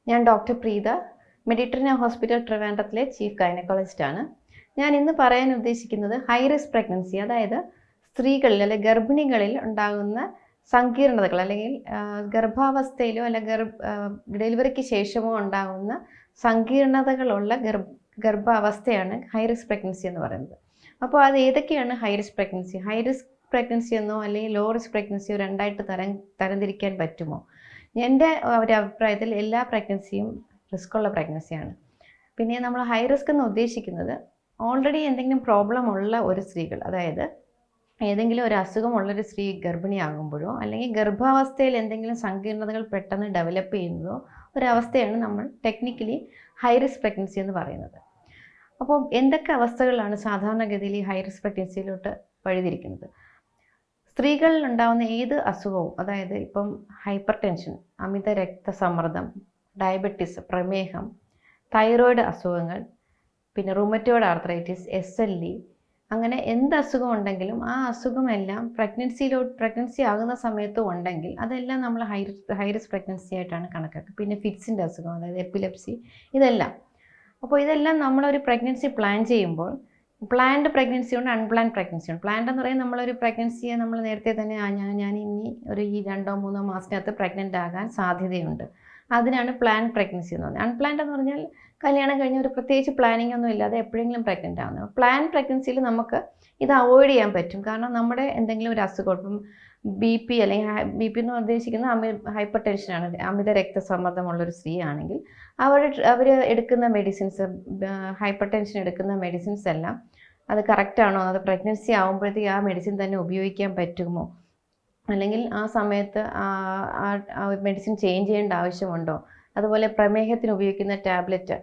ഞാൻ doctor Preetha, Mediterranean hospital ട്രിവാൻഡ്രത്തിലെ chief ഗൈനക്കോളജിസ്റ്റാണ്. ഞാൻ ഇന്ന് പറയാൻ ഉദ്ദേശിക്കുന്നത് ഹൈ റിസ്ക് പ്രഗ്നൻസി, അതായത് സ്ത്രീകളിൽ അല്ലെങ്കിൽ ഗർഭിണികളിൽ ഉണ്ടാകുന്ന സങ്കീർണതകൾ, അല്ലെങ്കിൽ ഗർഭാവസ്ഥയിലോ അല്ലെങ്കിൽ ഡെലിവറിക്ക് ശേഷമോ ഉണ്ടാകുന്ന സങ്കീർണതകളുള്ള ഗർഭാവസ്ഥയാണ് ഹൈ റിസ്ക് പ്രഗ്നൻസി എന്ന് പറയുന്നത്. അപ്പോൾ അത് ഏതൊക്കെയാണ് high risk pregnancy? High risk pregnancy എന്നോ അല്ലെങ്കിൽ ലോ റിസ്ക് പ്രഗ്നൻസിയോ രണ്ടായിട്ട് തരംതിരിക്കാൻ പറ്റുമോ? എൻ്റെ ഒരു അഭിപ്രായത്തിൽ എല്ലാ പ്രഗ്നൻസിയും റിസ്ക്കുള്ള പ്രഗ്നൻസിയാണ്. പിന്നെ നമ്മൾ ഹൈ റിസ്ക് എന്ന് ഉദ്ദേശിക്കുന്നത് ഓൾറെഡി എന്തെങ്കിലും പ്രോബ്ലം ഉള്ള ഒരു സ്ത്രീകൾ, അതായത് ഏതെങ്കിലും ഒരു അസുഖമുള്ളൊരു സ്ത്രീ ഗർഭിണിയാകുമ്പോഴോ അല്ലെങ്കിൽ ഗർഭാവസ്ഥയിൽ എന്തെങ്കിലും സങ്കീർണതകൾ പെട്ടെന്ന് ഡെവലപ്പ് ചെയ്യുന്നതോ ഒരവസ്ഥയാണ് നമ്മൾ ടെക്നിക്കലി ഹൈ റിസ്ക് പ്രഗ്നൻസി എന്ന് പറയുന്നത്. അപ്പോൾ എന്തൊക്കെ അവസ്ഥകളാണ് സാധാരണഗതിയിൽ ഈ ഹൈ റിസ്ക് പ്രഗ്നൻസിയിലോട്ട് വഴിതിരിക്കുന്നത്? സ്ത്രീകളിൽ ഉണ്ടാകുന്ന ഏത് അസുഖവും, അതായത് ഇപ്പം ഹൈപ്പർ ടെൻഷൻ, അമിത രക്തസമ്മർദ്ദം, ഡയബറ്റീസ്, പ്രമേഹം, തൈറോയ്ഡ് അസുഖങ്ങൾ, പിന്നെ റുമറ്റോയ്ഡ് ആർത്രൈറ്റിസ്, SLE, അങ്ങനെ എന്ത് അസുഖം ഉണ്ടെങ്കിലും ആ അസുഖമെല്ലാം പ്രഗ്നൻസി ആകുന്ന സമയത്തും ഉണ്ടെങ്കിൽ അതെല്ലാം നമ്മൾ ഹൈ റിസ്ക് പ്രഗ്നൻസി ആയിട്ടാണ് കണക്കാക്കുക. പിന്നെ ഫിറ്റ്സിൻ്റെ അസുഖം, അതായത് എപ്പിലെപ്സി, ഇതെല്ലാം. അപ്പോൾ ഇതെല്ലാം നമ്മളൊരു പ്രഗ്നൻസി പ്ലാൻ ചെയ്യുമ്പോൾ പ്ലാൻഡ് പ്രഗ്നൻസി ഉണ്ട്, അൺപ്ലാൻഡ് പ്രഗ്നൻസി ഉണ്ട്. പ്ലാൻഡ് എന്ന് പറയുന്നത് നമ്മളൊരു പ്രഗ്നൻസിയെ നമ്മൾ നേരത്തെ തന്നെ ഞാൻ ഇനി ഒരു 2-3 മാസത്തിനകത്ത് പ്രഗ്നൻ്റ് ആകാൻ സാധ്യതയുണ്ട്, അതിനാണ് പ്ലാൻഡ് പ്രഗ്നൻസി എന്ന് പറയുന്നത്. അൺപ്ലാൻഡ് എന്ന് പറഞ്ഞാൽ കല്യാണം കഴിഞ്ഞ ഒരു പ്രത്യേകിച്ച് പ്ലാനിങ് ഒന്നും ഇല്ലാതെ എപ്പോഴെങ്കിലും പ്രഗ്നൻ്റ് ആവുന്നത്. പ്ലാൻ പ്രഗ്നൻസിയിൽ നമുക്ക് ഇത് അവോയ്ഡ് ചെയ്യാൻ പറ്റും. കാരണം നമ്മുടെ എന്തെങ്കിലും ഒരു അസുഖം, ഇപ്പം BP അല്ലെങ്കിൽ BP എന്ന് ഉദ്ദേശിക്കുന്നത് ഹൈപ്പർ ടെൻഷനാണ്, അമിത രക്തസമ്മർദ്ദമുള്ളൊരു സ്ത്രീ ആണെങ്കിൽ അവർ എടുക്കുന്ന മെഡിസിൻസ്, ഹൈപ്പർ ടെൻഷൻ എടുക്കുന്ന മെഡിസിൻസ് എല്ലാം അത് കറക്റ്റാണോ, അത് പ്രഗ്നൻസി ആകുമ്പോഴത്തേക്ക് ആ മെഡിസിൻ തന്നെ ഉപയോഗിക്കാൻ പറ്റുമോ, അല്ലെങ്കിൽ ആ സമയത്ത് മെഡിസിൻ ചേഞ്ച് ചെയ്യേണ്ട ആവശ്യമുണ്ടോ, അതുപോലെ പ്രമേഹത്തിന് ഉപയോഗിക്കുന്ന ടാബ്ലറ്റ്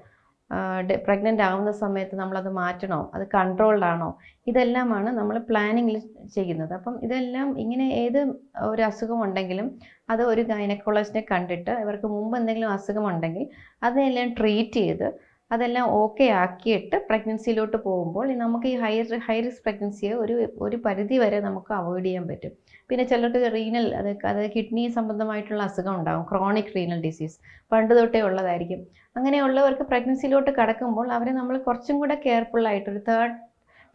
പ്രഗ്നൻ്റ് ആവുന്ന സമയത്ത് നമ്മളത് മാറ്റണോ, അത് കൺട്രോൾഡ് ആണോ, ഇതെല്ലാമാണ് നമ്മൾ പ്ലാനിങ്ങിൽ ചെയ്യുന്നത്. അപ്പം ഇതെല്ലാം ഇങ്ങനെ ഏത് ഒരു അസുഖം ഉണ്ടെങ്കിലും അത് ഒരു ഗൈനക്കോളജിസ്റ്റിനെ കണ്ടിട്ട് ഇവർക്ക് മുമ്പ് എന്തെങ്കിലും അസുഖം ഉണ്ടെങ്കിൽ അതിനെല്ലാം ട്രീറ്റ് ചെയ്ത് അതെല്ലാം ഓക്കെ ആക്കിയിട്ട് പ്രഗ്നൻസിയിലോട്ട് പോകുമ്പോൾ നമുക്ക് ഈ ഹൈ റിസ്ക് പ്രഗ്നൻസിയെ ഒരു പരിധി വരെ നമുക്ക് അവോയ്ഡ് ചെയ്യാൻ പറ്റും. പിന്നെ ചിലർക്ക് റീനൽ, അതായത് കിഡ്നി സംബന്ധമായിട്ടുള്ള അസുഖം ഉണ്ടാകും, ക്രോണിക് റീനൽ ഡിസീസ് പണ്ട് തൊട്ടേ ഉള്ളതായിരിക്കും. അങ്ങനെയുള്ളവർക്ക് പ്രഗ്നൻസിയിലോട്ട് കടക്കുമ്പോൾ അവരെ നമ്മൾ കുറച്ചും കൂടെ കെയർഫുള്ളായിട്ട് ഒരു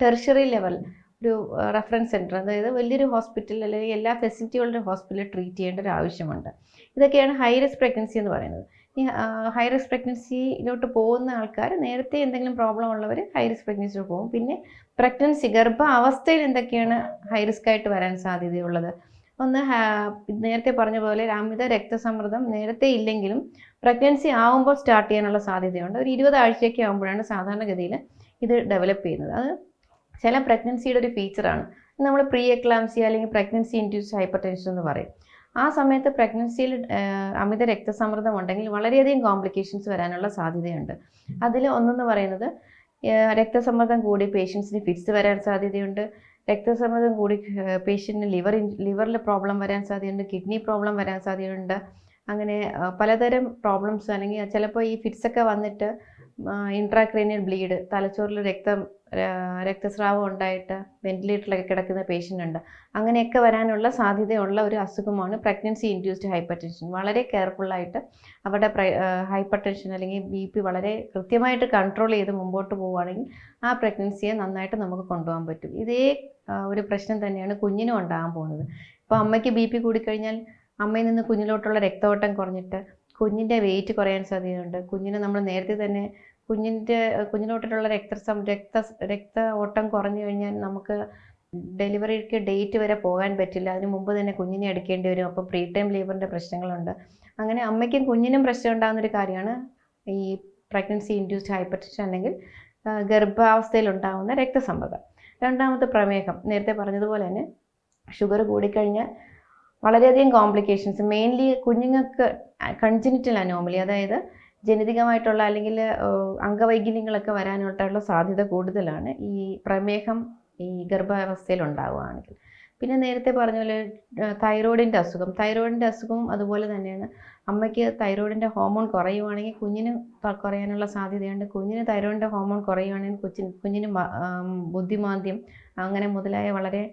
ടെർഷ്യറി ലെവൽ, ഒരു റെഫറൻസ് സെൻറ്റർ, അതായത് വലിയൊരു ഹോസ്പിറ്റൽ അല്ലെങ്കിൽ എല്ലാ ഫെസിലിറ്റികളുടെ ഹോസ്പിറ്റലിൽ ട്രീറ്റ് ചെയ്യേണ്ട ഒരു ആവശ്യമുണ്ട്. ഇതൊക്കെയാണ് ഹൈ റിസ്ക് പ്രഗ്നൻസി എന്ന് പറയുന്നത്. ഈ ഹൈ റിസ്ക് പ്രഗ്നൻസിയിലോട്ട് പോകുന്ന ആൾക്കാർ, നേരത്തെ എന്തെങ്കിലും പ്രോബ്ലം ഉള്ളവർ ഹൈ റിസ്ക് പ്രഗ്നൻസിയിലോട്ട് പോകും. പിന്നെ പ്രഗ്നൻസി ഗർഭാവസ്ഥയിൽ എന്തൊക്കെയാണ് ഹൈ റിസ്ക് ആയിട്ട് വരാൻ സാധ്യതയുള്ളത്? ഒന്ന്, നേരത്തെ പറഞ്ഞ പോലെ അമിത രക്തസമ്മർദ്ദം നേരത്തെ ഇല്ലെങ്കിലും പ്രഗ്നൻസി ആകുമ്പോൾ സ്റ്റാർട്ട് ചെയ്യാനുള്ള സാധ്യതയുണ്ട്. ഒരു 20 ആഴ്ചയൊക്കെ ആകുമ്പോഴാണ് സാധാരണഗതിയിൽ ഇത് ഡെവലപ്പ് ചെയ്യുന്നത്. അത് ചില പ്രഗ്നൻസിയുടെ ഒരു ഫീച്ചറാണ്. നമ്മൾ പ്രീ എക്ലാംസിയ അല്ലെങ്കിൽ പ്രഗ്നൻസി ഇൻഡ്യൂസ്ഡ് ഹൈപ്പർ ടെൻഷൻ എന്ന് പറയും. ആ സമയത്ത് പ്രഗ്നൻസിയിൽ അമിത രക്തസമ്മർദ്ദം ഉണ്ടെങ്കിൽ വളരെയധികം കോംപ്ലിക്കേഷൻസ് വരാനുള്ള സാധ്യതയുണ്ട്. അതിൽ ഒന്നെന്ന് പറയുന്നത്, രക്തസമ്മർദ്ദം കൂടി പേഷ്യൻസിന് ഫിറ്റ്സ് വരാൻ സാധ്യതയുണ്ട്. രക്തസമ്മർദ്ദം കൂടി പേഷ്യൻറ്റിന് ലിവറിൽ പ്രോബ്ലം വരാൻ സാധ്യതയുണ്ട്, കിഡ്നി പ്രോബ്ലം വരാൻ സാധ്യതയുണ്ട്. അങ്ങനെ പലതരം പ്രോബ്ലംസ്, അല്ലെങ്കിൽ ചിലപ്പോൾ ഈ ഫിറ്റ്സൊക്കെ വന്നിട്ട് ഇൻട്രാക്രേനിയൽ ബ്ലീഡ്, തലച്ചോറിൽ രക്തസ്രാവം ഉണ്ടായിട്ട് വെന്റിലേറ്ററിലൊക്കെ കിടക്കുന്ന പേഷ്യൻ്റ് ഉണ്ട്. അങ്ങനെയൊക്കെ വരാനുള്ള സാധ്യതയുള്ള ഒരു അസുഖമാണ് പ്രഗ്നൻസി ഇൻഡ്യൂസ്ഡ് ഹൈപ്പർ ടെൻഷൻ. വളരെ കെയർഫുള്ളായിട്ട് അവരുടെ ഹൈപ്പർ ടെൻഷൻ അല്ലെങ്കിൽ BP വളരെ കൃത്യമായിട്ട് കൺട്രോൾ ചെയ്ത് മുമ്പോട്ട് പോവുകയാണെങ്കിൽ ആ പ്രഗ്നൻസിയെ നന്നായിട്ട് നമുക്ക് കൊണ്ടുപോകാൻ പറ്റും. ഇതേ ഒരു പ്രശ്നം തന്നെയാണ് കുഞ്ഞിനും ഉണ്ടാകാൻ പോകുന്നത്. ഇപ്പോൾ അമ്മയ്ക്ക് BP കൂടിക്കഴിഞ്ഞാൽ അമ്മയിൽ നിന്ന് കുഞ്ഞിലോട്ടുള്ള രക്തഓട്ടം കുറഞ്ഞിട്ട് കുഞ്ഞിൻ്റെ വെയിറ്റ് കുറയാൻ സാധ്യതയുണ്ട്. കുഞ്ഞിന് നമ്മൾ നേരത്തെ തന്നെ കുഞ്ഞിലോട്ടുള്ള രക്ത ഓട്ടം കുറഞ്ഞു കഴിഞ്ഞാൽ നമുക്ക് ഡെലിവറിക്ക് ഡേറ്റ് വരെ പോകാൻ പറ്റില്ല. അതിന് മുമ്പ് തന്നെ കുഞ്ഞിനെ എടുക്കേണ്ടി വരും. അപ്പോൾ പ്രീ ടൈം ലേബറിൻ്റെ പ്രശ്നങ്ങളുണ്ട്. അങ്ങനെ അമ്മയ്ക്കും കുഞ്ഞിനും പ്രശ്നം ഉണ്ടാകുന്നൊരു കാര്യമാണ് ഈ പ്രഗ്നൻസി ഇൻഡ്യൂസ്ഡ് ഹൈപ്പർ ടെൻഷൻ, അല്ലെങ്കിൽ ഗർഭാവസ്ഥയിൽ ഉണ്ടാകുന്ന രക്തസമ്മർദ്ദം. രണ്ടാമത്തെ പ്രമേഹം. നേരത്തെ പറഞ്ഞതുപോലെ തന്നെ ഷുഗർ കൂടിക്കഴിഞ്ഞാൽ വളരെയധികം കോംപ്ലിക്കേഷൻസ്, മെയിൻലി കുഞ്ഞുങ്ങൾക്ക് കൺജനിറ്റൽ അനോമലി, അതായത് ജനിതകമായിട്ടുള്ള അല്ലെങ്കിൽ അംഗവൈകല്യങ്ങളൊക്കെ വരാനായിട്ടുള്ള സാധ്യത കൂടുതലാണ് ഈ പ്രമേഹം ഈ ഗർഭാവസ്ഥയിൽ ഉണ്ടാവുകയാണെങ്കിൽ. പിന്നെ നേരത്തെ പറഞ്ഞ പോലെ തൈറോയിഡിൻ്റെ അസുഖവും അതുപോലെ തന്നെയാണ്. അമ്മയ്ക്ക് തൈറോയിഡിൻ്റെ ഹോർമോൺ കുറയുവാണെങ്കിൽ കുഞ്ഞിന് കുറയാനുള്ള സാധ്യതയുണ്ട്. കുഞ്ഞിന് തൈറോയിഡിൻ്റെ ഹോർമോൺ കുറയുവാണെങ്കിൽ കുഞ്ഞിന് ബുദ്ധിമാന്ദ്യം അങ്ങനെ മുതലായ വളരെ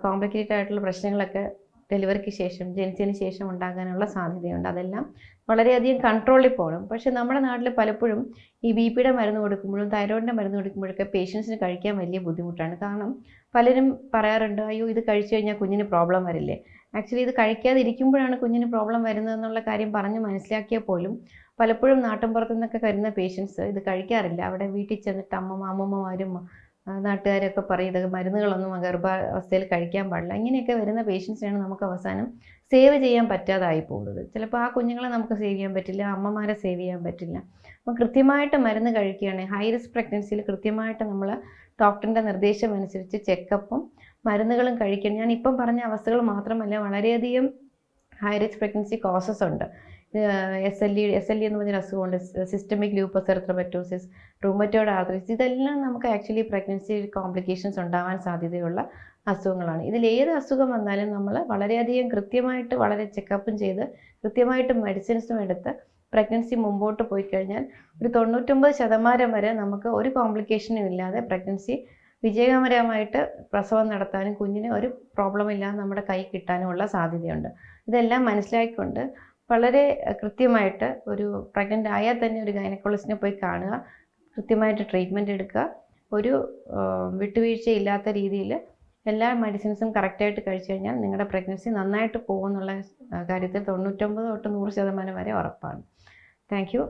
കോംപ്ലിക്കേറ്റഡ് ആയിട്ടുള്ള പ്രശ്നങ്ങളൊക്കെ ഡെലിവറിക്ക് ശേഷം ജനിച്ചതിന് ശേഷം ഉണ്ടാകാനുള്ള സാധ്യതയുണ്ട്. അതെല്ലാം വളരെയധികം കൺട്രോളിൽ പോകണം. പക്ഷേ നമ്മുടെ നാട്ടിൽ പലപ്പോഴും ഈ BP-യുടെ മരുന്ന് കൊടുക്കുമ്പോഴും തൈറോയിഡിൻ്റെ മരുന്ന് കൊടുക്കുമ്പോഴൊക്കെ പേഷ്യൻസിന് കഴിക്കാൻ വലിയ ബുദ്ധിമുട്ടാണ്. കാരണം പലരും പറയാറുണ്ട്, അയ്യോ ഇത് കഴിച്ചു കഴിഞ്ഞാൽ കുഞ്ഞിന് പ്രോബ്ലം വരില്ലേ. ആക്ച്വലി ഇത് കഴിക്കാതിരിക്കുമ്പോഴാണ് കുഞ്ഞിന് പ്രോബ്ലം വരുന്നതെന്നുള്ള കാര്യം പറഞ്ഞ് മനസ്സിലാക്കിയാൽ പോലും പലപ്പോഴും നാട്ടിൻപുറത്തു നിന്നൊക്കെ വരുന്ന പേഷ്യൻസ് ഇത് കഴിക്കാറില്ല. അവിടെ വീട്ടിൽ ചെന്നിട്ട് അമ്മമ്മമാരും നാട്ടുകാരൊക്കെ പറയും ഇതൊക്കെ മരുന്നുകളൊന്നും ഗർഭാവസ്ഥയിൽ കഴിക്കാൻ പാടില്ല. ഇങ്ങനെയൊക്കെ വരുന്ന പേഷ്യൻസിനാണ് നമുക്ക് അവസാനം സേവ് ചെയ്യാൻ പറ്റാതായി പോകുന്നത്. ചിലപ്പോൾ ആ കുഞ്ഞുങ്ങളെ നമുക്ക് സേവ് ചെയ്യാൻ പറ്റില്ല, അമ്മമാരെ സേവ് ചെയ്യാൻ പറ്റില്ല. അപ്പോൾ കൃത്യമായിട്ട് മരുന്ന് കഴിക്കുകയാണെങ്കിൽ ഹൈ റിസ്ക് പ്രഗ്നൻസിയിൽ കൃത്യമായിട്ട് നമ്മൾ ഡോക്ടറിൻ്റെ നിർദ്ദേശം അനുസരിച്ച് ചെക്കപ്പും മരുന്നുകളും കഴിക്കണം. ഞാൻ ഇപ്പം പറഞ്ഞ അവസ്ഥകൾ മാത്രമല്ല, വളരെയധികം ഹൈ റിസ്ക് പ്രഗ്നൻസി കോസസ് ഉണ്ട്. SLE എന്ന് പറഞ്ഞൊരു അസുഖമുണ്ട്, സിസ്റ്റമിക് ലൂപ്പസ് എറിത്രോമറ്റോസിസ്, റൂമറ്റോയ്ഡ് ആർത്രൈറ്റിസ്. ഇതെല്ലാം നമുക്ക് ആക്ച്വലി പ്രഗ്നൻസി കോംപ്ലിക്കേഷൻസ് ഉണ്ടാവാൻ സാധ്യതയുള്ള അസുഖങ്ങളാണ്. ഇതിലേത് അസുഖം വന്നാലും നമ്മൾ വളരെയധികം കൃത്യമായിട്ട് വളരെ ചെക്കപ്പും ചെയ്ത് കൃത്യമായിട്ട് മെഡിസിൻസും എടുത്ത് പ്രഗ്നൻസി മുമ്പോട്ട് പോയി കഴിഞ്ഞാൽ ഒരു 99% വരെ നമുക്ക് ഒരു കോംപ്ലിക്കേഷനും ഇല്ലാതെ പ്രഗ്നൻസി വിജയകരമായിട്ട് പ്രസവം നടത്താനും കുഞ്ഞിന് ഒരു പ്രോബ്ലം ഇല്ലാതെ നമ്മുടെ കൈ കിട്ടാനുമുള്ള സാധ്യതയുണ്ട്. ഇതെല്ലാം മനസ്സിലാക്കിക്കൊണ്ട് വളരെ കൃത്യമായിട്ട് ഒരു പ്രഗ്നൻ്റ് ആയാൽ തന്നെ ഒരു ഗൈനക്കോളജിസ്റ്റിനെ പോയി കാണുക, കൃത്യമായിട്ട് ട്രീറ്റ്മെൻറ്റ് എടുക്കുക, ഒരു വിട്ടുവീഴ്ചയില്ലാത്ത രീതിയിൽ എല്ലാ മെഡിസിൻസും കറക്റ്റായിട്ട് കഴിച്ചു കഴിഞ്ഞാൽ നിങ്ങളുടെ പ്രഗ്നൻസി നന്നായിട്ട് പോകുമെന്നുള്ള കാര്യത്തിൽ 99 തൊട്ട് 100% വരെ ഉറപ്പാണ്. Thank you.